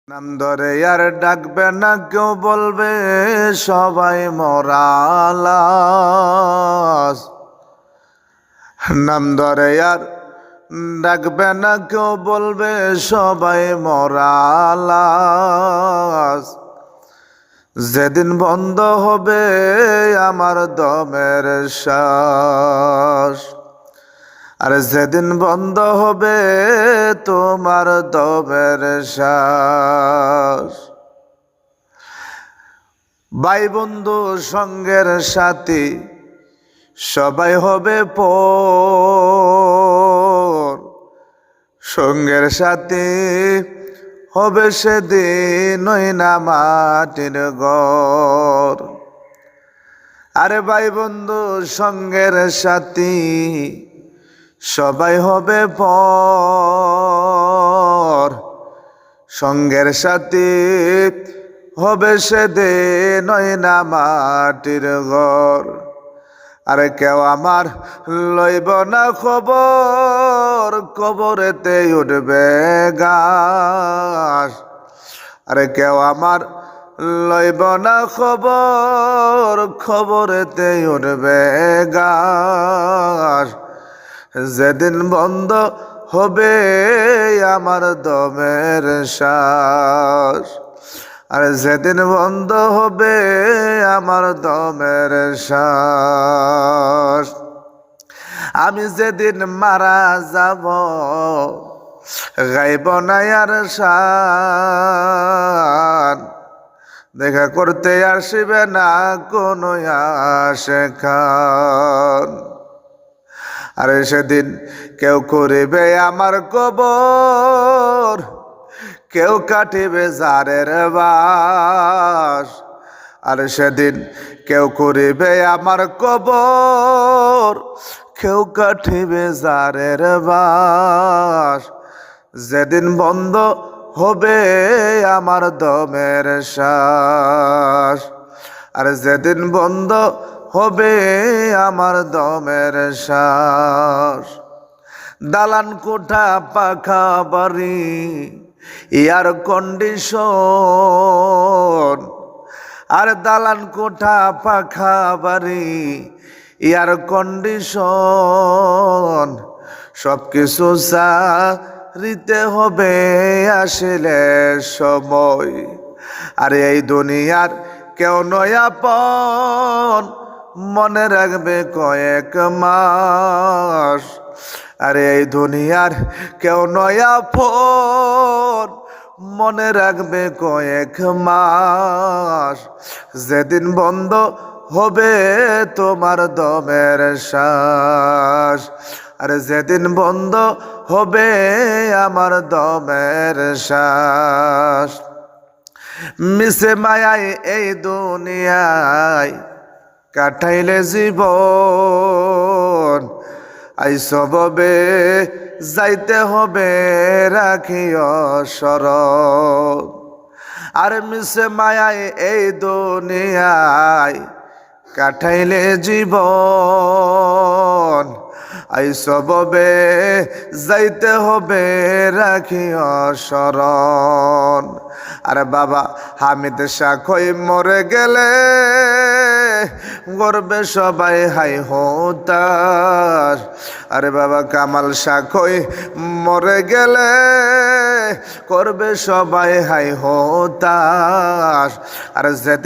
নাম ধরে আর ডাকবে না কেউ, বলবে সবাই মরালাস। নাম ধরে আর ডাকবে না কেউ, বলবে সবাই মরালাস। যেদিন বন্ধ হবে আমার দমের শ্বাস, আর যেদিন বন্ধ হবে তোমার দমের শ্বাস। ভাই বন্ধু সঙ্গের সাথী সবাই হবে পর, সঙ্গের সাথী হবে সেদিন ওই না মাটির ঘর। আরে ভাই বন্ধু সঙ্গের সাথী সবাই হবে পর, সঙ্গের সাথী হবে সেদিন ওই না মাটির ঘর। আরে কেউ আমার লইব না খবর, কবরেতে উঠবে ঘাস। আরে কেউ আমার লইব না খবর, খবরেতে উঠবে ঘাস। যেদিন বন্ধ হবে আমার দমের শ্বাস, আর যেদিন বন্ধ হবে আমার দমের শ্বাস। আমি যেদিন মারা যাব গাইব না আর শান, দেখা করতে আসবে না কোনো আশিকান। আরে সেদিন কেউ করিবে আমার কবর, কেউ কাটিবে জারের বাস। আর সেদিন কেউ করিবে আমার কবর, কেউ কাটিবে জারের বাস। যেদিন বন্ধ হবে আমার দমের শ্বাস, আর যেদিন বন্ধ হবে আমার দমের শ্বাস। দালান কোঠা পাখা বাড়ি এয়ার কন্ডিশন, আর দালান কোঠা পাখা বাড়ি এয়ার কন্ডিশন, সব কিছু সারিতে হবে আসলে সময়। আর এই দুনিয়ার কেউ নয় আপন, মনে রাখবে কয়েক মাস। আরে এই দুনিয়ার কেউ নয় আপন, মনে রাখবে কয়েক মাস। যেদিন বন্ধ হবে তোমার দমের শ্বাস, আর যেদিন বন্ধ হবে আমার দমের শ্বাস। মিশে মায়ায় এই দুনিয়ায় কাটাইলে জীবন, আই সববে যাইতে হবে রাখিও শরণ। আর মিশে মায়ায় এই দুনিয়ায় কাটাইলে জীবন, আই সববে যাইতে হবে রাখিও শরণ। আরে বাবা হামিদ শাখই মরে গেলে গর্বে সবাই হাই হতাশ। আরে বাবা কামাল শাখই মরে গেলে করবে সবাই হাই হতাশ। আর যেদিন